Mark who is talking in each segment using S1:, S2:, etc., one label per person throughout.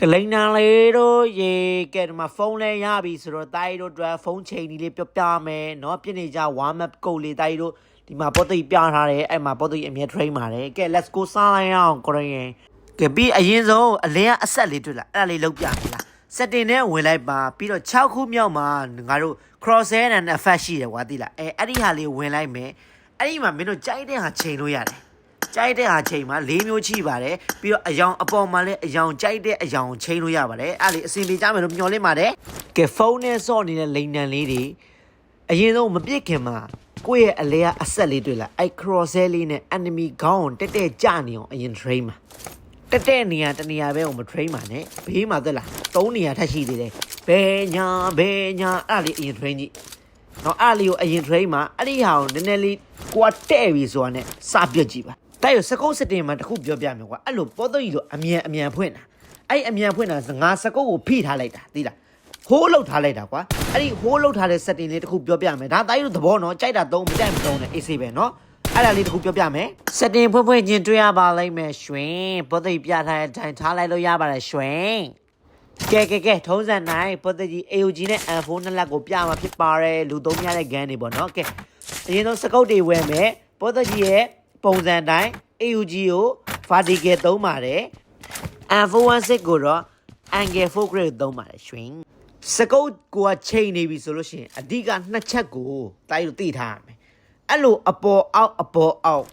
S1: ကလိန်နန်လေးတို့ရေကဲဒီမှာဖုန်းလဲရပြီဆိုတော့တိုင်းတို့အတွက်ဖုန်းချိန်ကြီးလေးပြပြမယ်เนาะပြည့်နေကြ warm up ကုတ်လေးတိုင်းတို့ဒီမှာပေါ်သိပြထားတယ်အဲ့မှာပေါ်သိအမြဲ train ပါတယ်ကဲ let's go စားလိုက်အောင်ကိုရင်ကဲပြီးအရင်ဆုံးအလင်းကအဆက်လေးတွေ့လားအဲ့ဒါလေးလောက်ပြပြီလား setting နဲ့ဝင်လိုက်ပါပြီးတော့6ခုမြောက်မှာငါတို့ crosshair and effect ရှိတယ်ကွာသိလားအဲ့ဒီဟာလေးဝင်လိုက်မယ်အဲ့ဒီမှာမင်းတို့ကြိုက်တဲ့ဟာချိန်လို့ရတယ်ကြိုက်တဲ့ဟာချိန်မှာ၄မျိုးချိပါတယ်ပြီးတော့အယောင်အပေါ်မှာလည်းအယောင်ကြိုက်တဲ့အယောင်ချိန်လို့ရပါတယ်အဲ့လေအစီအပြေကြမယ်လို့မျှော်လင့်ပါတယ်ကဲဖုန်းနဲ့ဆော့နေတဲ့လိန်နံလေးတွေအရင်ဆုံးမပြစ်ခင်မှာကိုယ့်ရဲ့အလဲကအဆက်လေးတွေ့လားအဲ့ crosshair လေးနဲ့ enemy ခေါင်းတက်တက်ကြနေအောင်အရင် train မှာတက်တက်နေရာတနေရာပဲကိုမ train ပါနဲ့ဘေးမှာသက်လား၃နေရာထပ်ရှိသေးတယ်ဘယ်ညာအဲ့လေအရင် train ကြီးနော်အဲ့လေးကိုအရင် train မှာအဲ့ဒီဟာကိုနည်းနည်းလေးကိုကတဲ့ပြီဆိုတာနဲ့စပြတ်ကြည့်ပါတိုက်ရစကုတ်စတင်မှာတခုပြောပြမယ်ကွာအဲ့လိုပေါ်တော့ကြီးလို့အမြန်ဖွင့်တာအဲ့အမြန်ဖွင့်တာငါစကုတ်ကိုဖိထားလိုက်တာသိလားဟိုးလောက်ထားလိုက်တာကွာအဲ့ဒီဟိုးလောက်ထားတဲ့ setting လေးတခုပြောပြမယ်ဒါတိုက်လို့သဘောနော်ကြိုက်တာသုံးမကြိုက်မသုံးနဲ့အေးဆေးပဲနော်အဲ့ဒါလေးတခုပြောပြမယ် setting ဖွင့်ချင်းတွေ့ရပါလိမ့်မယ်ရွှင်ပေါ်တော့ပြထားတဲ့အတိုင်းထားလိုက်လို့ရပါတယ်ရွှင်ကဲထုံးစံနိုင်ပေါ်တော့ကြီး AOG နဲ့ M4 နှစ်လက်ကိုပြမှာဖြစ်ပါတယ်လူသုံးရတဲ့ gun တွေပေါ့နော်ကဲအရင်ဆုံးစကုတ်တွေဝယ်မယ်ပေါ်တော့ကြီးရဲ့ပုံစံတိုင်း AUG ကို vertical သုံးပါတယ် M416 ကိုတော့ angle focus သုံးပါတယ်ရွှင်စကုတ်ကိုချိန်နေပြီဆိုလို့ရှိရင်အဓိကနှစ်ချက်ကိုတိုက်လို့သိထားရမယ်အဲ့လိုအပေါ်အောက်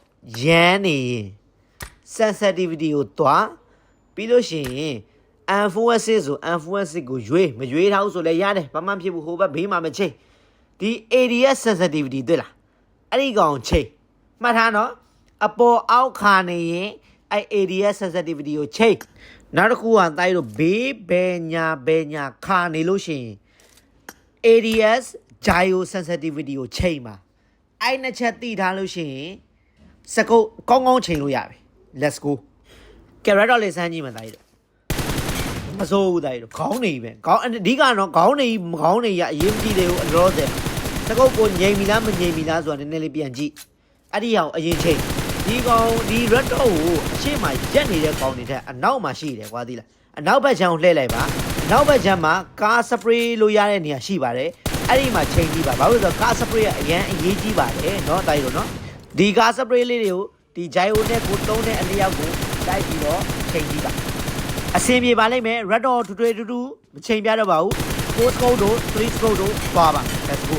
S1: ရမ်းနေရင် sensitivity ကိုတွားပြီးလို့ရှိရင် M416 ဆို M416 ကိုမရွေးထားဘူးဆိုလည်းရတယ်ဘာမှဖြစ်ဘူးဟိုဘက်ဘေးမှာမချိန်ဒီ ADS sensitivity တွေ့လားအဲ့ဒီကောင်ချိန်မှတ်ထားနော်အပေါ်အောက်ခါနေရင်အဲ့ ADS sensitivity ကိုချိန်နောက်တစ်ခုကတိုက်လို့ဘေးဘယ်ညာခါနေလို့ရှိရင် ADS gyro sensitivity ကိုချိန်ပါအဲ့နှစ်ချက်သိထားလို့ရှိရင်စကုတ်ကောင်းချိန်လို့ရပြီ let's go ကဲရတော့လေးစမ်းကြည့်မှတိုက်လို့မစိုးဘူးတိုက်လို့ခေါင်းနေပဲခေါင်းအဓိကတော့ခေါင်းနေရအရေးကြီးတယ်ကိုအလောဆယ်စကုတ်ကိုငြိမ်ပြီလားမငြိမ်ပြီလားဆိုတာနည်းနည်းလေးပြန်ကြည့်အဲ့ဒီအောင်အရင်ချိန်ဒီကောင်ဒီ red dot ကိုအရှေ့မှာရက်နေတဲ့ကောင်တွေထက်အနောက်မှာရှိတယ်ကွာသိလားအနောက်ဘက်ခြမ်းကိုလှည့်လိုက်ပါအနောက်ဘက်ခြမ်းမှာကားစပရေးလို့ရတဲ့နေရာရှိပါတယ်အဲ့ဒီမှာချိန်ကြည့်ပါဘာလို့လဲဆိုတော့ကားစပရေးကအရင်အရေးကြီးပါတယ်เนาะတိုက်လို့เนาะဒီကားစပရေးလေးတွေကိုဒီ gyro နဲ့ကိုသုံးတဲ့အလျောက်ကိုတိုက်ပြီးတော့ချိန်ကြည့်ပါအစင်ပြေပါလိမ့်မယ် red dot တူမချိန်ပြတော့ပါဘူး 4 scope တို့3 scope တို့သွားပါ let's go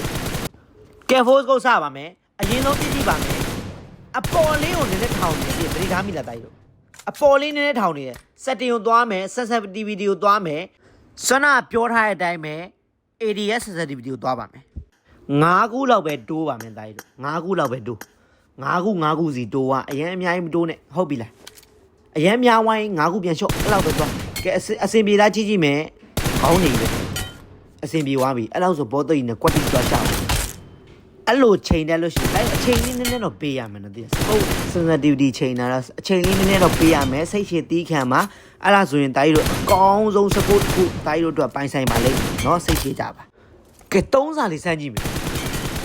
S1: ကဲ 4 scope စပါမယ်အရင်ဆုံးကြည့်ပါမယ်အပေါ်လေးကိုနည်းနည်းထောင်နေပြီပရိထားမိလားတိုက်လို့အပေါ်လေးနည်းနည်းထောင်နေတယ် setting ကိုသွားမယ် sensitivity ကိုသွားမယ်စွမ်းနာပြောထားတဲ့အတိုင်းပဲ ADS sensitivity ကိုသွားပါမယ်5ခုလောက်ပဲတိုးပါမယ်တိုက်လို့5ခုလောက်ပဲတိုး5ခုစီတိုးอ่ะအရင်အများကြီးမတိုးနဲ့ဟုတ်ပြီလားအရင်များဝိုင်း5ခုပြန်လျှော့အဲ့လောက်ပဲသွားကဲအစင်ပြေလားကြည့်မယ်ခေါင်းနေပဲအစင်ပြေသွားပြီအဲ့လောက်ဆိုဘောသိနေကွက်တိသွားချအောင်အဲ့လိုချိန်တယ်လို့ရှိရင်အချိန်လေးနည်းနည်းတော့ပေးရမယ်နော်ဒီဟုတ် sensitivity ချိန်တာတော့အချိန်လေးနည်းနည်းတော့ပေးရမယ်စိတ်ရှည်တီးခံမှာအဲ့ဒါဆိုရင်တိုင်းတို့အကောင်းဆုံး support တစ်ခုတိုင်းတို့အတွက်ပိုင်းဆိုင်ပါလိမ့်မယ်နော်စိတ်ရှည်ကြပါကဲ3စာလေးစမ်းကြည့်မယ်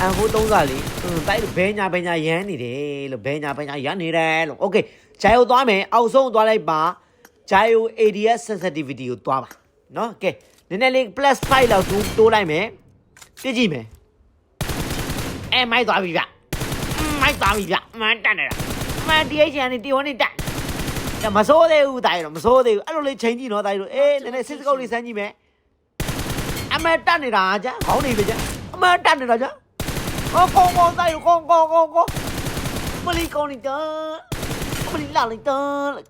S1: အဟို3စာလေးတိုင်းတို့ဘဲညာရမ်းနေတယ်လို့ဘဲညာရမ်းနေတယ်လို့ okay ဂျိုင်ကိုသွားမယ်အောက်ဆုံးသွားလိုက်ပါဂျိုင်ကို ADS sensitivity ကိုသွားပါနော်ကဲနည်းနည်းလေး +5 လောက်တိုးလိုက်မယ်ပြည့်ကြည့်မယ်မိုက်သွားပြီဗျမန်တက်နေတာမန်တရားချန်နေတီဝနေတက်မစိုးသေးဘူးတိုင်းတော့မစိုးသေးဘူးအဲ့လိုလေးချိန်ကြည့်နော်တိုင်းတို့အေးနည်းနည်းစစ်စကုတ်လေးစမ်းကြည့်မယ်အမတက်နေတာကြာခေါင်းနေပြီကြာအမတက်နေတာကြာကောင်းတိုင်းတို့ကောင်းမလီကောင်းနေတာမလီလာလိုက်တာ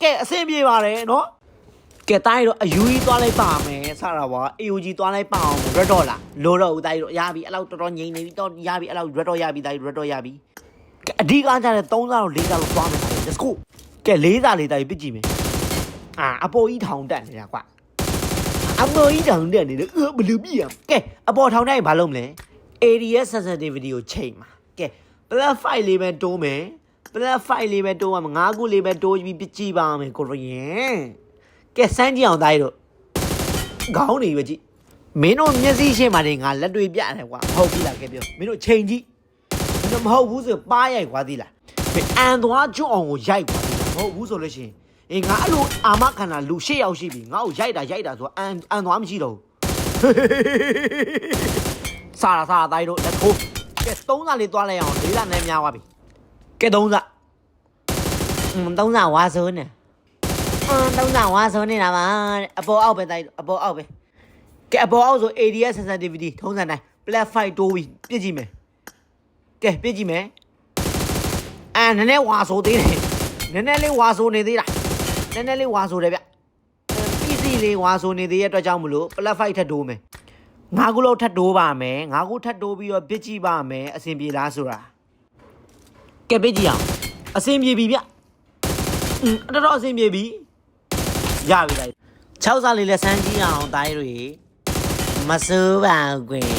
S1: ကဲအဆင်ပြေပါတယ်နော်ကဲတိုင်းတို့အယူကြီးသွားလိုက်ပါမယ်ဆရာပါ AOG သွားလိုက်ပါအောင်ရတော့လားလိုတော့ဦးတိုင်းတို့ရပြီအဲ့လောက်တော်ငြိမ်နေပြီတော့ရပြီအဲ့လောက်ရတော့ရပြီတိုင်းရတော့ရပြီအဓိကကြတဲ့3စားတော့4စားတော့သွားမယ် let's go ကဲ4စားလေးတိုင်းပြစ်ကြည့်မယ်အပေါ်ကြီးထောင်တက်နေတာကွာအပေါ်ကြီးထောင်တက်နေတယ်ဘယ်လိုပြရကဲအပေါ်ထောင်တိုင်းဘာလုပ်မလဲ ADS sensitivity ကိုချိန်ပါကဲ +5 လေးပဲတိုးမယ် +5 လေးပဲတိုးမှာ5ခုလေးပဲတိုးပြီးပြစ်ကြည့်ပါမယ်ကိုရင်ကဲစမ်းကြည့်အောင်တိုင်းတို့ခေါင်းနေပဲကြည့်မင်းတို့မျက်စိရှင်းပါတယ်ငါလက်တွေပြတယ်ကွာဟုတ်ပြီလားကဲပြောမင်းတို့ချိန်ကြည့်မင်းတို့မဟုတ်ဘူးဆိုပါရိုက်ကွာသီးလားအန်သွားကျွတ်အောင်ကိုရိုက်ကွာမဟုတ်ဘူးဆိုလို့ရှိရင် အေးငါအဲ့လိုအာမခံတာလူ၈ယောက်ရှိပြီငါ့ကိုရိုက်တာဆိုအန်သွားမရှိတော့စားတိုင်းတို့လက်ထိုးကဲ3စာလေးသွားလိုက်အောင်4စာနဲ့များသွားပြီကဲ3စာ3စာဝါဆိုးနေ3စာဝါဆိုးနေတာပါအပေါ်အောက်ပဲတိုင်းအပေါ်အောက်ပဲကဲအပေါ်အောက်ဆို ADS sensitivity ထုံးစံတိုင်း black fight တိုးပြီးပြစ်ကြည့်မယ်ကဲပြစ်ကြည့်မယ်နည်းနည်းဝါဆိုသေးတယ်နည်းနည်းလေးဝါဆိုနေသေးတာနည်းနည်းလေးဝါဆိုတယ်ဗျ PC လေးဝါဆိုနေသေးတဲ့အတွက်ကြောင့်မလို့ black fight ထပ်တိုးမယ်9ခုလောက်ထပ်တိုးပါမယ်9ခုထပ်တိုးပြီးတော့ပြစ်ကြည့်ပါမယ်အဆင်ပြေလားဆိုတာကဲပြစ်ကြည့်အောင်အဆင်ပြေပြီဗျတော်အဆင်ပြေပြီရပြီလိုက်6စာလေးလက်ဆန်းကြည့်အောင်တိုင်းတွေမစိုးပါဘူးကွယ်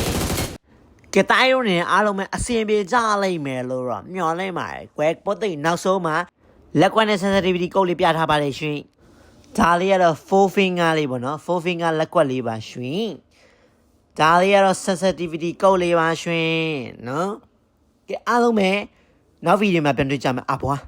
S1: ကဲတိုင်းရုံနဲ့အားလုံးပဲအစင်ပြေကြလိမ့်မယ်လို့တော့မျှော်လင့်ပါတယ်ကွယ်ပုတ်သိနောက်ဆုံးမှာလက်ကွက်နဲ့ sensitivity ကုတ်လေးပြထားပါတယ်ရှင်ဒါလေးကတော့ 4 finger လေးပေါ့နော်4 finger လက်ကွက်လေးပါရှင်ဒါလေးကတော့ sensitivity ကုတ်လေးပါရှင်နော်ကဲအားလုံးပဲနောက်ဗီဒီယိုမှာပြန်တွေ့ကြမယ်အဘွား